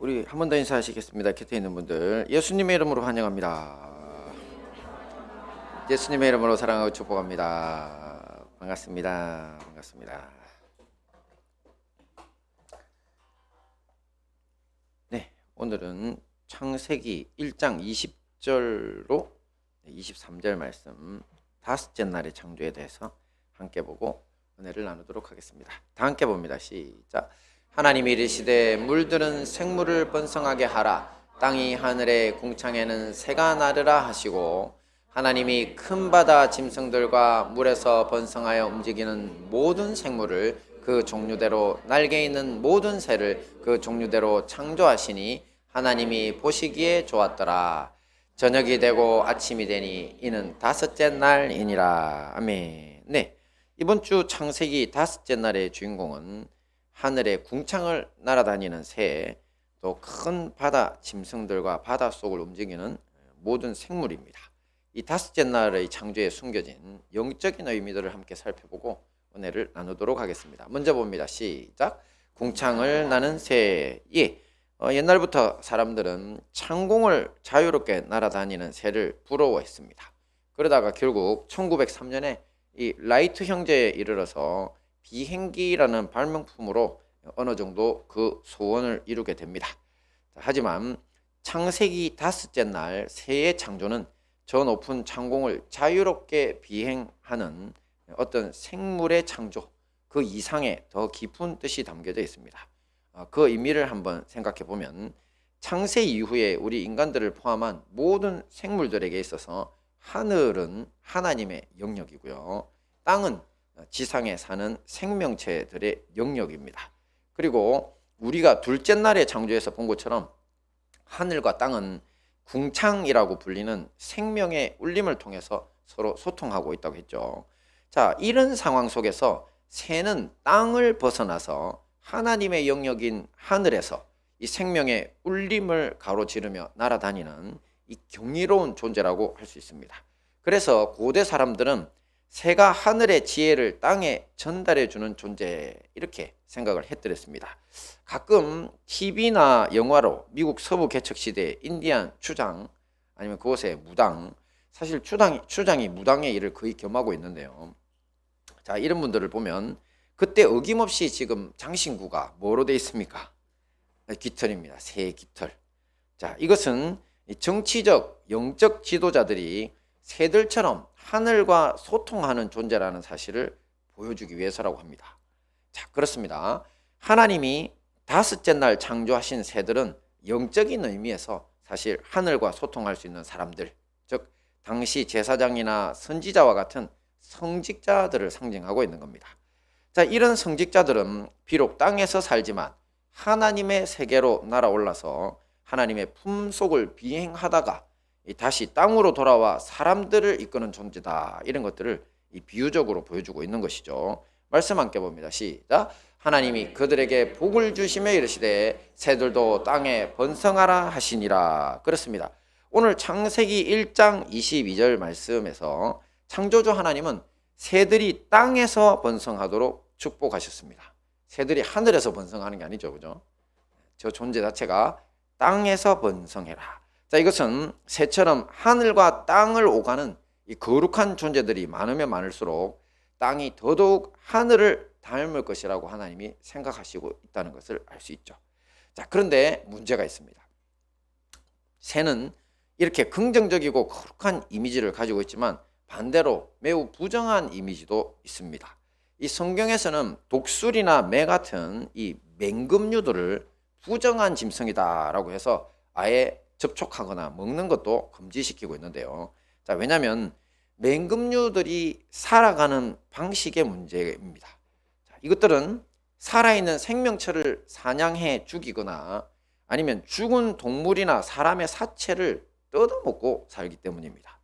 우리 한 번 더 인사하시겠습니다. 곁에 있는 분들 예수님의 이름으로 환영합니다. 예수님의 이름으로 사랑하고 축복합니다. 반갑습니다. 반갑습니다. 네, 오늘은 창세기 1장 20절로 23절 말씀 다섯째 날의 창조에 대해서 함께 보고 은혜를 나누도록 하겠습니다. 다 함께 봅니다. 시작. 하나님이 이르시되 물들은 생물을 번성하게 하라. 땅이 하늘의 궁창에는 새가 나르라 하시고, 하나님이 큰 바다 짐승들과 물에서 번성하여 움직이는 모든 생물을 그 종류대로, 날개 있는 모든 새를 그 종류대로 창조하시니 하나님이 보시기에 좋았더라. 저녁이 되고 아침이 되니 이는 다섯째 날이니라. 아멘. 네, 이번 주 창세기 다섯째 날의 주인공은 하늘의 궁창을 날아다니는 새, 또 큰 바다 짐승들과 바다 속을 움직이는 모든 생물입니다. 이 다섯째 날의 창조에 숨겨진 영적인 의미들을 함께 살펴보고 은혜를 나누도록 하겠습니다. 먼저 봅니다. 시작. 궁창을 나는 새. 옛날부터 사람들은 창공을 자유롭게 날아다니는 새를 부러워했습니다. 그러다가 결국 1903년에 이 라이트 형제에 이르러서 비행기라는 발명품으로 어느 정도 그 소원을 이루게 됩니다. 하지만 창세기 다섯째 날 새의 창조는 저 높은 창공을 자유롭게 비행하는 어떤 생물의 창조, 그 이상의 더 깊은 뜻이 담겨져 있습니다. 그 의미를 한번 생각해 보면, 창세 이후에 우리 인간들을 포함한 모든 생물들에게 있어서 하늘은 하나님의 영역이고요, 땅은 지상에 사는 생명체들의 영역입니다. 그리고 우리가 둘째 날의 창조에서 본 것처럼 하늘과 땅은 궁창이라고 불리는 생명의 울림을 통해서 서로 소통하고 있다고 했죠. 자, 이런 상황 속에서 새는 땅을 벗어나서 하나님의 영역인 하늘에서 이 생명의 울림을 가로지르며 날아다니는 이 경이로운 존재라고 할 수 있습니다. 그래서 고대 사람들은 새가 하늘의 지혜를 땅에 전달해 주는 존재, 이렇게 생각을 했더랬습니다. 가끔 TV나 영화로 미국 서부 개척 시대의 인디안 추장, 아니면 그곳의 무당, 사실 추장이 무당의 일을 거의 겸하고 있는데요. 자, 이런 분들을 보면 그때 어김없이 지금 장신구가 뭐로 되어 있습니까? 깃털입니다. 새 깃털. 자, 이것은 정치적, 영적 지도자들이 새들처럼 하늘과 소통하는 존재라는 사실을 보여주기 위해서라고 합니다. 자, 그렇습니다. 하나님이 다섯째 날 창조하신 새들은 영적인 의미에서 사실 하늘과 소통할 수 있는 사람들, 즉 당시 제사장이나 선지자와 같은 성직자들을 상징하고 있는 겁니다. 자, 이런 성직자들은 비록 땅에서 살지만 하나님의 세계로 날아올라서 하나님의 품속을 비행하다가 다시 땅으로 돌아와 사람들을 이끄는 존재다, 이런 것들을 비유적으로 보여주고 있는 것이죠. 말씀 함께 봅니다. 시작. 하나님이 그들에게 복을 주시며 이르시되 새들도 땅에 번성하라 하시니라. 그렇습니다. 오늘 창세기 1장 22절 말씀에서 창조주 하나님은 새들이 땅에서 번성하도록 축복하셨습니다. 새들이 하늘에서 번성하는 게 아니죠, 그죠? 저 존재 자체가 땅에서 번성해라. 자, 이것은 새처럼 하늘과 땅을 오가는 이 거룩한 존재들이 많으면 많을수록 땅이 더더욱 하늘을 닮을 것이라고 하나님이 생각하시고 있다는 것을 알 수 있죠. 자, 그런데 문제가 있습니다. 새는 이렇게 긍정적이고 거룩한 이미지를 가지고 있지만 반대로 매우 부정한 이미지도 있습니다. 이 성경에서는 독수리나 매 같은 이 맹금류들을 부정한 짐승이다라고 해서 아예 접촉하거나 먹는 것도 금지시키고 있는데요. 자, 왜냐하면 맹금류들이 살아가는 방식의 문제입니다. 자, 이것들은 살아있는 생명체를 사냥해 죽이거나 아니면 죽은 동물이나 사람의 사체를 뜯어먹고 살기 때문입니다.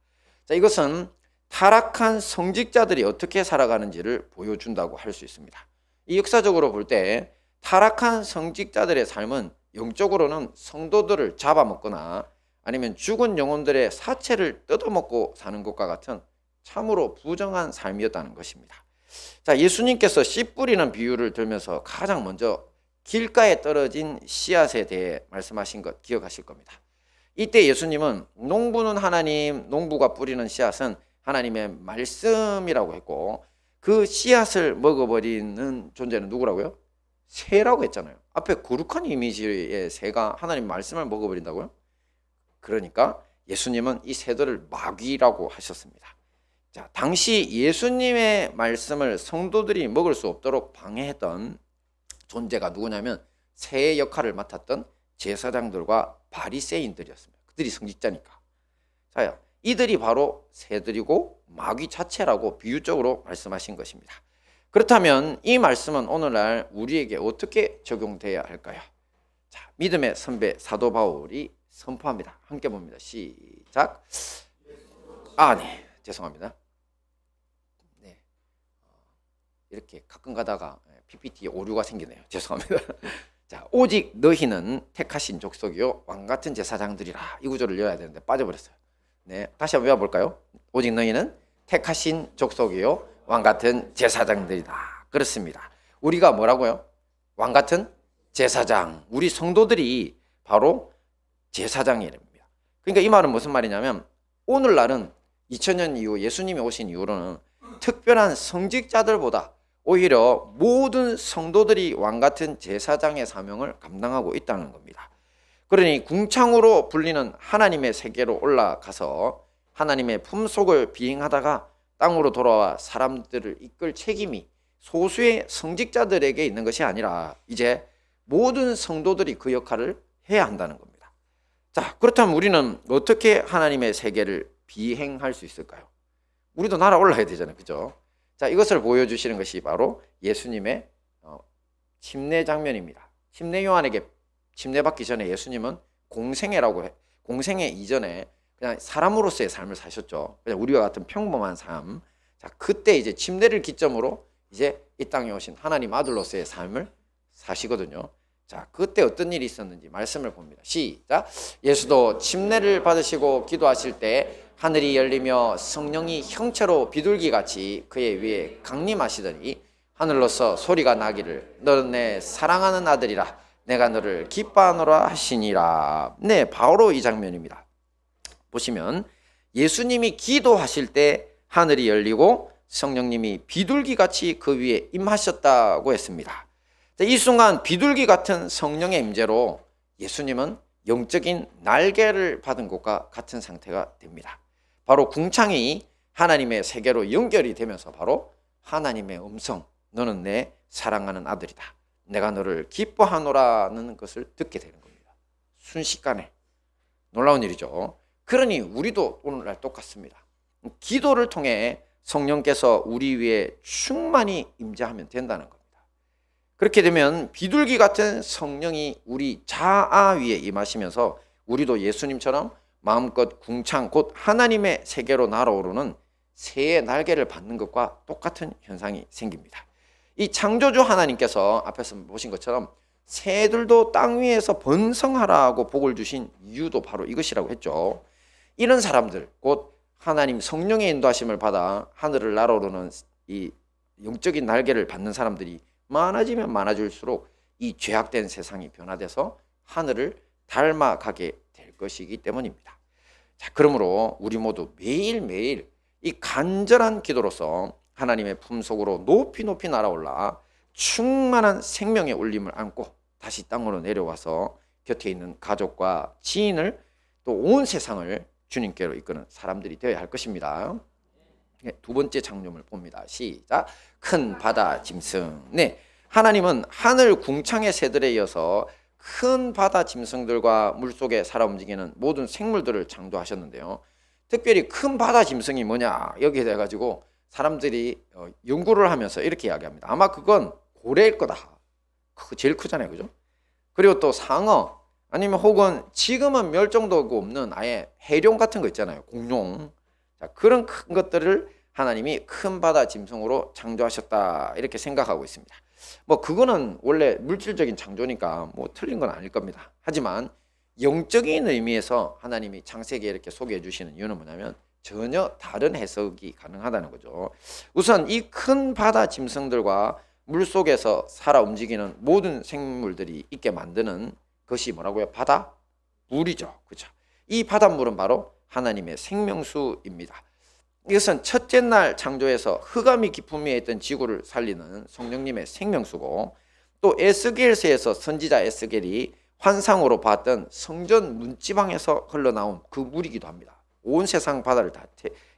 자, 이것은 타락한 성직자들이 어떻게 살아가는지를 보여준다고 할 수 있습니다. 이 역사적으로 볼 때 타락한 성직자들의 삶은 영적으로는 성도들을 잡아먹거나 아니면 죽은 영혼들의 사체를 뜯어먹고 사는 것과 같은 참으로 부정한 삶이었다는 것입니다. 자, 예수님께서 씨 뿌리는 비유를 들면서 가장 먼저 길가에 떨어진 씨앗에 대해 말씀하신 것 기억하실 겁니다. 이때 예수님은 농부는 하나님, 농부가 뿌리는 씨앗은 하나님의 말씀이라고 했고, 그 씨앗을 먹어버리는 존재는 누구라고요? 새라고 했잖아요. 앞에 거룩한 이미지의 새가 하나님 말씀을 먹어버린다고요? 그러니까 예수님은 이 새들을 마귀라고 하셨습니다. 자, 당시 예수님의 말씀을 성도들이 먹을 수 없도록 방해했던 존재가 누구냐면 새의 역할을 맡았던 제사장들과 바리새인들이었습니다. 그들이 성직자니까. 자, 이들이 바로 새들이고 마귀 자체라고 비유적으로 말씀하신 것입니다. 그렇다면 이 말씀은 오늘날 우리에게 어떻게 적용돼야 할까요? 자, 믿음의 선배 사도 바울이 선포합니다. 함께 봅니다. 시작. 네, 죄송합니다. 네, 이렇게 가끔 가다가 PPT에 오류가 생기네요. 죄송합니다. 자, 오직 너희는 택하신 족속이요 왕 같은 제사장들이라. 이 구절을 외워야 되는데 빠져버렸어요. 네, 다시 한번 외워볼까요? 오직 너희는 택하신 족속이요 왕 같은 제사장들이다. 그렇습니다. 우리가 뭐라고요? 왕 같은 제사장. 우리 성도들이 바로 제사장이랍니다. 그러니까 이 말은 무슨 말이냐면 오늘날은 2000년 이후 예수님이 오신 이후로는 특별한 성직자들보다 오히려 모든 성도들이 왕 같은 제사장의 사명을 감당하고 있다는 겁니다. 그러니 궁창으로 불리는 하나님의 세계로 올라가서 하나님의 품속을 비행하다가 땅으로 돌아와 사람들을 이끌 책임이 소수의 성직자들에게 있는 것이 아니라 이제 모든 성도들이 그 역할을 해야 한다는 겁니다. 자, 그렇다면 우리는 어떻게 하나님의 세계를 비행할 수 있을까요? 우리도 날아올라야 되잖아요. 그죠? 자, 이것을 보여주시는 것이 바로 예수님의 침례 장면입니다. 침례 요한에게 침례받기 전에 예수님은 공생애 이전에 그냥 사람으로서의 삶을 사셨죠. 그냥 우리와 같은 평범한 삶. 자, 그때 이제 침례를 기점으로 이제 이 땅에 오신 하나님 아들로서의 삶을 사시거든요. 자, 그때 어떤 일이 있었는지 말씀을 봅니다. 시작. 예수도 침례를 받으시고 기도하실 때 하늘이 열리며 성령이 형체로 비둘기같이 그의 위에 강림하시더니 하늘로서 소리가 나기를 너는 내 사랑하는 아들이라 내가 너를 기뻐하노라 하시니라. 네, 바로 이 장면입니다. 보시면 예수님이 기도하실 때 하늘이 열리고 성령님이 비둘기같이 그 위에 임하셨다고 했습니다. 이 순간 비둘기 같은 성령의 임재로 예수님은 영적인 날개를 받은 것과 같은 상태가 됩니다. 바로 궁창이 하나님의 세계로 연결이 되면서 바로 하나님의 음성, 너는 내 사랑하는 아들이다, 내가 너를 기뻐하노라는 것을 듣게 되는 겁니다. 순식간에. 놀라운 일이죠. 그러니 우리도 오늘날 똑같습니다. 기도를 통해 성령께서 우리 위에 충만히 임재하면 된다는 겁니다. 그렇게 되면 비둘기 같은 성령이 우리 자아 위에 임하시면서 우리도 예수님처럼 마음껏 궁창 곧 하나님의 세계로 날아오르는 새의 날개를 받는 것과 똑같은 현상이 생깁니다. 이 창조주 하나님께서 앞에서 보신 것처럼 새들도 땅 위에서 번성하라고 복을 주신 이유도 바로 이것이라고 했죠. 이런 사람들 곧 하나님 성령의 인도하심을 받아 하늘을 날아오르는 이 영적인 날개를 받는 사람들이 많아지면 많아질수록 이 죄악된 세상이 변화돼서 하늘을 닮아가게 될 것이기 때문입니다. 자, 그러므로 우리 모두 매일매일 이 간절한 기도로서 하나님의 품속으로 높이 높이 날아올라 충만한 생명의 울림을 안고 다시 땅으로 내려와서 곁에 있는 가족과 지인을 또 온 세상을 주님께로 이끄는 사람들이 되어야 할 것입니다. 두 번째 장면을 봅니다. 시작. 큰 바다 짐승. 네, 하나님은 하늘 궁창의 새들에 이어서 큰 바다 짐승들과 물속에 살아 움직이는 모든 생물들을 창조하셨는데요. 특별히 큰 바다 짐승이 뭐냐 여기에 대해 가지고 사람들이 연구를 하면서 이렇게 이야기합니다. 아마 그건 고래일 거다. 제일 크잖아요, 그죠? 그리고 또 상어 아니면 혹은 지금은 멸종되고 없는 아예 해룡 같은 거 있잖아요, 공룡. 자, 그런 큰 것들을 하나님이 큰 바다 짐승으로 창조하셨다 이렇게 생각하고 있습니다. 뭐 그거는 원래 물질적인 창조니까 뭐 틀린 건 아닐 겁니다. 하지만 영적인 의미에서 하나님이 창세기에 이렇게 소개해 주시는 이유는 뭐냐면 전혀 다른 해석이 가능하다는 거죠. 우선 이 큰 바다 짐승들과 물속에서 살아 움직이는 모든 생물들이 있게 만드는 것이 뭐라고요? 바다 물이죠. 그렇죠? 이 바닷물은 바로 하나님의 생명수입니다. 이것은 첫째 날 창조에서 흑암이 깊음 위에 있던 지구를 살리는 성령님의 생명수고, 또 에스겔서에서 선지자 에스겔이 환상으로 봤던 성전 문지방에서 흘러나온 그 물이기도 합니다. 온 세상 바다를 다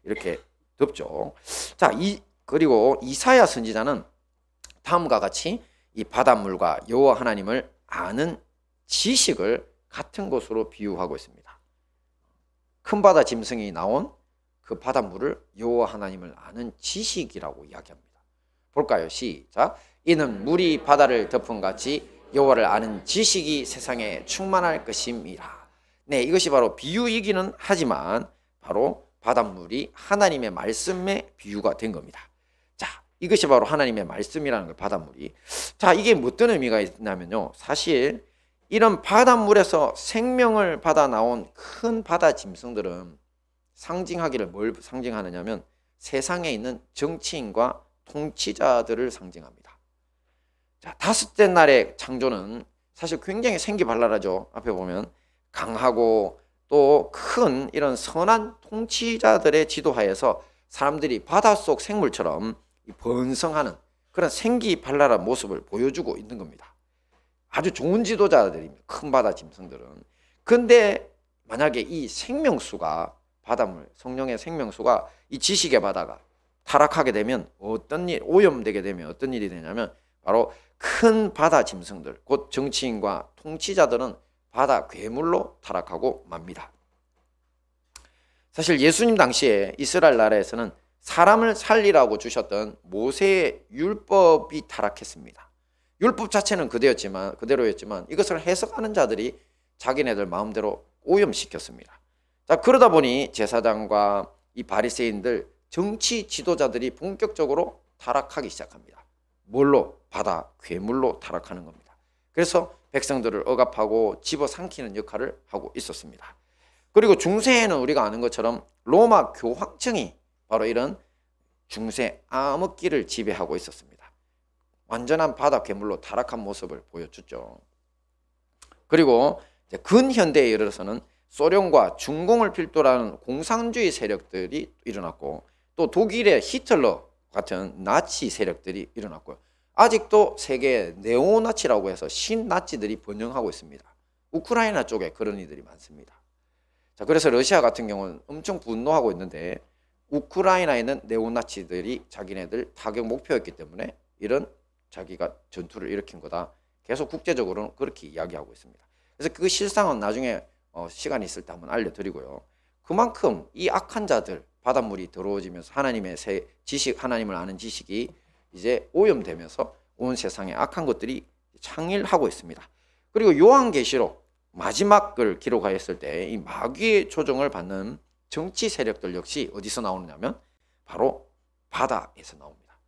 이렇게 덮죠. 자, 그리고 이사야 선지자는 다음과 같이 이 바닷물과 여호와 하나님을 아는 지식을 같은 것으로 비유하고 있습니다. 큰 바다 짐승이 나온 그 바닷물을 여호와 하나님을 아는 지식이라고 이야기합니다. 볼까요? 시작. 이는 물이 바다를 덮은 같이 여호와를 아는 지식이 세상에 충만할 것임이라. 네, 이것이 바로 비유이기는 하지만 바로 바닷물이 하나님의 말씀의 비유가 된 겁니다. 자, 이것이 바로 하나님의 말씀이라는 걸, 바닷물이. 자, 이게 어떤 의미가 있냐면요, 사실 이런 바닷물에서 생명을 받아 나온 큰 바다 짐승들은 상징하기를 뭘 상징하느냐면 세상에 있는 정치인과 통치자들을 상징합니다. 자, 다섯째 날의 창조는 사실 굉장히 생기발랄하죠. 앞에 보면 강하고 또 큰 이런 선한 통치자들의 지도하에서 사람들이 바닷속 생물처럼 번성하는 그런 생기발랄한 모습을 보여주고 있는 겁니다. 아주 좋은 지도자들입니다. 큰 바다 짐승들은. 근데 만약에 이 생명수가, 바닷물, 성령의 생명수가 이 지식의 바다가 타락하게 되면 어떤 일, 오염되게 되면 어떤 일이 되냐면 바로 큰 바다 짐승들, 곧 정치인과 통치자들은 바다 괴물로 타락하고 맙니다. 사실 예수님 당시에 이스라엘 나라에서는 사람을 살리라고 주셨던 모세의 율법이 타락했습니다. 율법 자체는 그대로였지만 이것을 해석하는 자들이 자기네들 마음대로 오염시켰습니다. 자, 그러다 보니 제사장과 이 바리새인들, 정치 지도자들이 본격적으로 타락하기 시작합니다. 뭘로? 바다 괴물로 타락하는 겁니다. 그래서 백성들을 억압하고 집어삼키는 역할을 하고 있었습니다. 그리고 중세에는 우리가 아는 것처럼 로마 교황청이 바로 이런 중세 암흑기를 지배하고 있었습니다. 완전한 바다 괴물로 타락한 모습을 보여줬죠. 그리고 근현대에 이르러서는 소련과 중공을 필두로 하는 공산주의 세력들이 일어났고, 또 독일의 히틀러 같은 나치 세력들이 일어났고요. 아직도 세계에 네오나치라고 해서 신나치들이 번영하고 있습니다. 우크라이나 쪽에 그런 이들이 많습니다. 자, 그래서 러시아 같은 경우는 엄청 분노하고 있는데 우크라이나에 있는 네오나치들이 자기네들 타격 목표였기 때문에 이런 자기가 전투를 일으킨 거다. 계속 국제적으로는 그렇게 이야기하고 있습니다. 그래서 그 실상은 나중에 시간이 있을 때 한번 알려드리고요. 그만큼 이 악한 자들, 바닷물이 더러워지면서 하나님의 지식, 하나님을 아는 지식이 이제 오염되면서 온 세상에 악한 것들이 창일하고 있습니다. 그리고 요한계시록 마지막을 기록하였을 때 이 마귀의 조종을 받는 정치 세력들 역시 어디서 나오느냐면 바로 바다에서 나옵니다.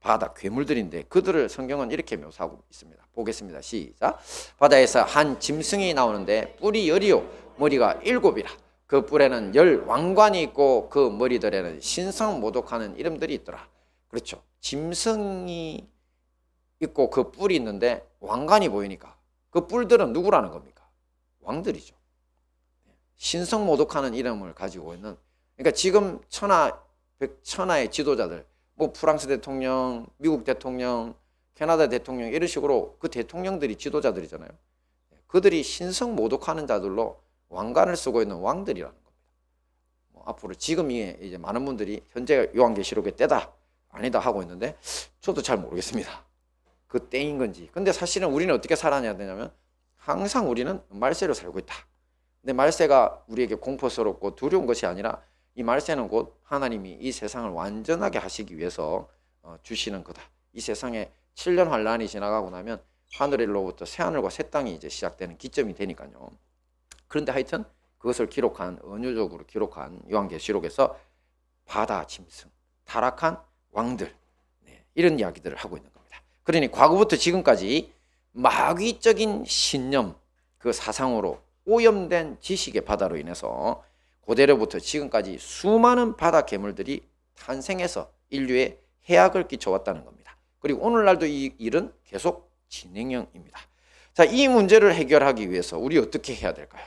바다 괴물들인데 그들을 성경은 이렇게 묘사하고 있습니다. 보겠습니다. 시작. 바다에서 한 짐승이 나오는데 뿔이 10이요 머리가 7이라. 그 뿔에는 10 왕관이 있고 그 머리들에는 신성모독하는 이름들이 있더라. 그렇죠. 짐승이 있고 그 뿔이 있는데 왕관이 보이니까 그 뿔들은 누구라는 겁니까? 왕들이죠. 신성모독하는 이름을 가지고 있는, 그러니까 지금 천하의 지도자들, 뭐 프랑스 대통령, 미국 대통령, 캐나다 대통령 이런 식으로 그 대통령들이 지도자들이잖아요. 그들이 신성모독하는 자들로 왕관을 쓰고 있는 왕들이라는 겁니다. 앞으로 지금 이제 많은 분들이 현재 요한계시록의 때다 아니다 하고 있는데 저도 잘 모르겠습니다. 그 때인 건지. 근데 사실은 우리는 어떻게 살아야 되냐면 항상 우리는 말세로 살고 있다. 근데 말세가 우리에게 공포스럽고 두려운 것이 아니라 이 말세는 곧 하나님이 이 세상을 완전하게 하시기 위해서 주시는 거다. 이 세상에 7년 환란이 지나가고 나면 하늘로부터 새하늘과 새 땅이 이제 시작되는 기점이 되니까요. 그런데 하여튼 그것을 은유적으로 기록한 요한계시록에서 바다 짐승, 타락한 왕들, 이런 이야기들을 하고 있는 겁니다. 그러니 과거부터 지금까지 마귀적인 신념, 그 사상으로 오염된 지식의 바다로 인해서 고대로부터 지금까지 수많은 바다 괴물들이 탄생해서 인류에 해악을 끼쳐왔다는 겁니다. 그리고 오늘날도 이 일은 계속 진행형입니다. 자, 이 문제를 해결하기 위해서 우리 어떻게 해야 될까요?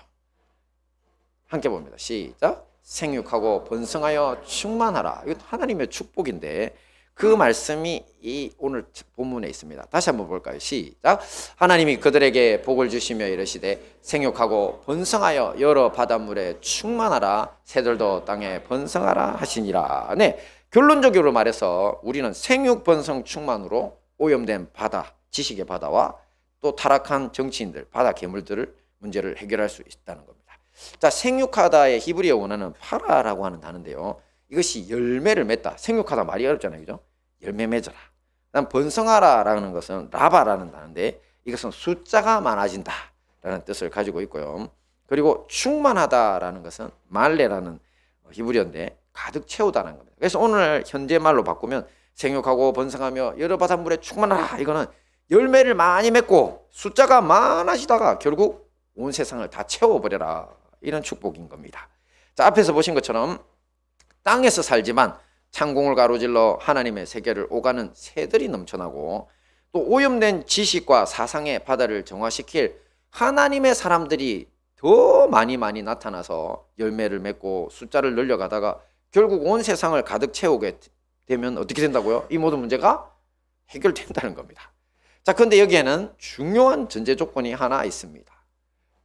함께 봅니다. 시작. 생육하고 번성하여 충만하라. 이건 하나님의 축복인데 그 말씀이 이 오늘 본문에 있습니다. 다시 한번 볼까요? 시작. 하나님이 그들에게 복을 주시며 이르시되 생육하고 번성하여 여러 바닷물에 충만하라. 새들도 땅에 번성하라 하시니라. 네, 결론적으로 말해서 우리는 생육 번성 충만으로 오염된 바다, 지식의 바다와 또 타락한 정치인들, 바다 괴물들을 문제를 해결할 수 있다는 겁니다. 자, 생육하다의 히브리어 원어는 파라라고 하는 단어인데요. 이것이 열매를 맺다. 생육하다 말이 어렵잖아요, 그죠? 열매 맺어라. 그다음 번성하라라는 것은 라바라는 단어인데 이것은 숫자가 많아진다라는 뜻을 가지고 있고요. 그리고 충만하다라는 것은 말레라는 히브리어인데 가득 채우다는 겁니다. 그래서 오늘 현재 말로 바꾸면 생육하고 번성하며 여러 바닷물에 충만하라. 이거는 열매를 많이 맺고 숫자가 많아지다가 결국 온 세상을 다 채워버려라. 이런 축복인 겁니다. 자, 앞에서 보신 것처럼 땅에서 살지만 창공을 가로질러 하나님의 세계를 오가는 새들이 넘쳐나고 또 오염된 지식과 사상의 바다를 정화시킬 하나님의 사람들이 더 많이 나타나서 열매를 맺고 숫자를 늘려가다가 결국 온 세상을 가득 채우게 되면 어떻게 된다고요? 이 모든 문제가 해결된다는 겁니다. 자, 그런데 여기에는 중요한 전제 조건이 하나 있습니다.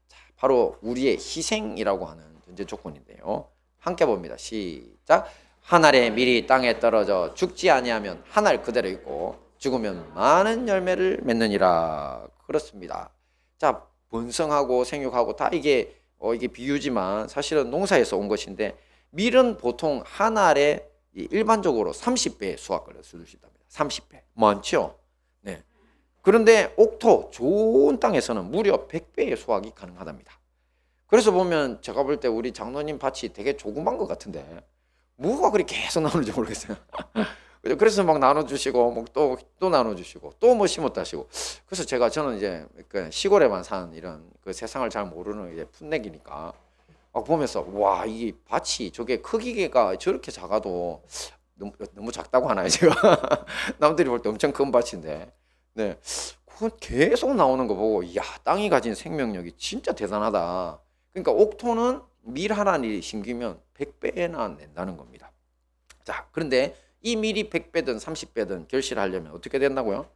자, 바로 우리의 희생이라고 하는 전제 조건인데요. 함께 봅니다. 시작. 한 알의 밀이 땅에 떨어져 죽지 아니하면 한 알 그대로 있고 죽으면 많은 열매를 맺느니라. 그렇습니다. 자, 번성하고 생육하고 다 이게 비유지만 사실은 농사에서 온 것인데 밀은 보통 한 알에 일반적으로 30배의 수확을 쓸 수 있답니다. 30배. 많죠? 네. 그런데 옥토, 좋은 땅에서는 무려 100배의 수확이 가능하답니다. 그래서 보면 제가 볼 때 우리 장로님 밭이 되게 조그만 것 같은데 뭐가 그렇게 계속 나오는지 모르겠어요. 그래서 막 나눠주시고 뭐 또 나눠주시고 또 뭐 심었다 하시고 그래서 저는 이제 시골에만 사는 이런 그 세상을 잘 모르는 이제 풋내기니까 막 보면서 와, 이 밭이 저게 크기가 저렇게 작아도 너무 작다고 하나요 제가? 남들이 볼 때 엄청 큰 밭인데 네, 그건 계속 나오는 거 보고 이야, 땅이 가진 생명력이 진짜 대단하다. 그러니까 옥토는 밀 하나를 심기면 100배나 낸다는 겁니다. 자, 그런데 이 밀이 100배든 30배든 결실하려면 어떻게 된다고요?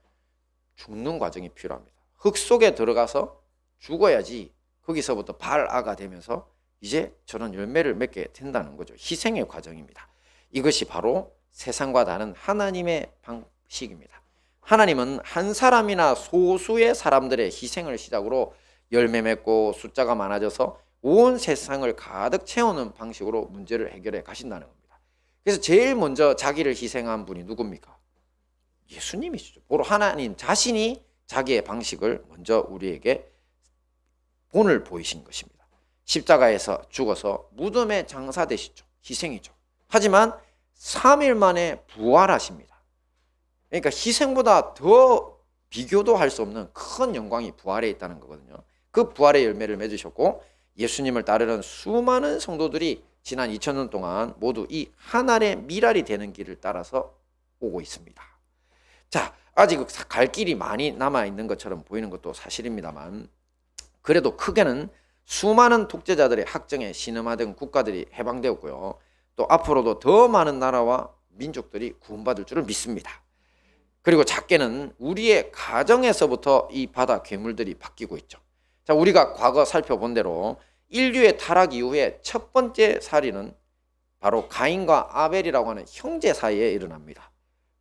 죽는 과정이 필요합니다. 흙 속에 들어가서 죽어야지 거기서부터 발아가 되면서 이제 저런 열매를 맺게 된다는 거죠. 희생의 과정입니다. 이것이 바로 세상과 다른 하나님의 방식입니다. 하나님은 한 사람이나 소수의 사람들의 희생을 시작으로 열매 맺고 숫자가 많아져서 온 세상을 가득 채우는 방식으로 문제를 해결해 가신다는 겁니다. 그래서 제일 먼저 자기를 희생한 분이 누굽니까? 예수님이시죠. 바로 하나님 자신이 자기의 방식을 먼저 우리에게 본을 보이신 것입니다. 십자가에서 죽어서 무덤에 장사되시죠. 희생이죠. 하지만 3일 만에 부활하십니다. 그러니까 희생보다 더 비교도 할 수 없는 큰 영광이 부활에 있다는 거거든요. 그 부활의 열매를 맺으셨고 예수님을 따르는 수많은 성도들이 지난 2000년 동안 모두 이 한 알의 밀알이 되는 길을 따라서 오고 있습니다. 자, 아직 갈 길이 많이 남아있는 것처럼 보이는 것도 사실입니다만 그래도 크게는 수많은 독재자들의 학정에 신음하던 국가들이 해방되었고요. 또 앞으로도 더 많은 나라와 민족들이 구원받을 줄을 믿습니다. 그리고 작게는 우리의 가정에서부터 이 바다 괴물들이 바뀌고 있죠. 자, 우리가 과거 살펴본 대로 인류의 타락 이후에 첫 번째 살인은 바로 가인과 아벨이라고 하는 형제 사이에 일어납니다.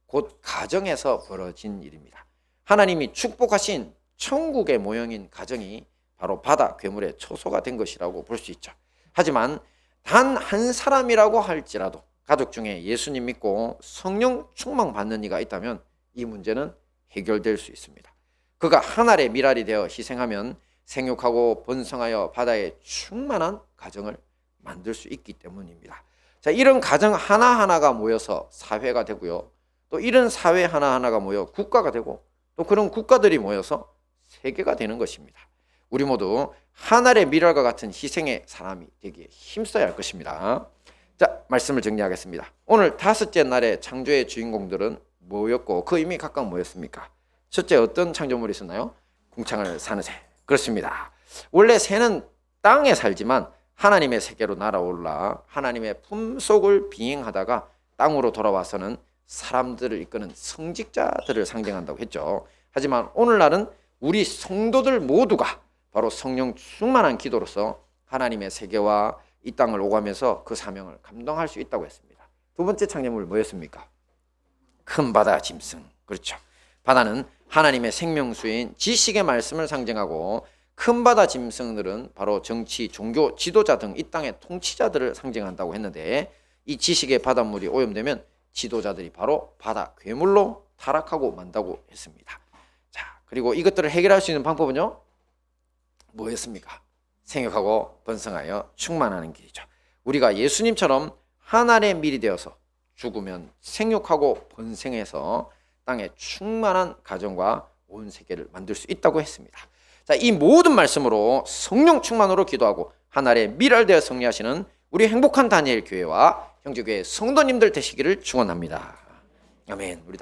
곧 가정에서 벌어진 일입니다. 하나님이 축복하신 천국의 모형인 가정이 바로 바다 괴물의 초소가 된 것이라고 볼 수 있죠. 하지만 단 한 사람이라고 할지라도 가족 중에 예수님 믿고 성령 충만 받는 이가 있다면 이 문제는 해결될 수 있습니다. 그가 한 알의 밀알이 되어 희생하면 생육하고 번성하여 바다에 충만한 가정을 만들 수 있기 때문입니다. 자, 이런 가정 하나하나가 모여서 사회가 되고요. 또 이런 사회 하나하나가 모여 국가가 되고 또 그런 국가들이 모여서 세계가 되는 것입니다. 우리 모두 한 알의 밀알과 같은 희생의 사람이 되기에 힘써야 할 것입니다. 자, 말씀을 정리하겠습니다. 오늘 다섯째 날의 창조의 주인공들은 뭐였고 그 의미 각각 뭐였습니까? 첫째 어떤 창조물이 있었나요? 궁창을 사는 새. 그렇습니다. 원래 새는 땅에 살지만 하나님의 세계로 날아올라 하나님의 품속을 비행하다가 땅으로 돌아와서는 사람들을 이끄는 성직자들을 상징한다고 했죠. 하지만 오늘날은 우리 성도들 모두가 바로 성령 충만한 기도로서 하나님의 세계와 이 땅을 오가면서 그 사명을 감당할 수 있다고 했습니다. 두 번째 창조물 뭐였습니까? 큰 바다 짐승. 그렇죠. 바다는 하나님의 생명수인 지식의 말씀을 상징하고 큰 바다 짐승들은 바로 정치, 종교, 지도자 등 이 땅의 통치자들을 상징한다고 했는데 이 지식의 바닷물이 오염되면 지도자들이 바로 바다 괴물로 타락하고 만다고 했습니다. 자, 그리고 이것들을 해결할 수 있는 방법은요? 뭐였습니까? 생육하고 번성하여 충만하는 길이죠. 우리가 예수님처럼 하나님의 밀이 되어서 죽으면 생육하고 번성해서 땅에 충만한 가정과 온 세계를 만들 수 있다고 했습니다. 자, 이 모든 말씀으로 성령 충만으로 기도하고 하나님의 밀을 되어 승리하시는 우리 행복한 다니엘 교회와 형제교회 성도님들 되시기를 축원합니다. 아멘. 우리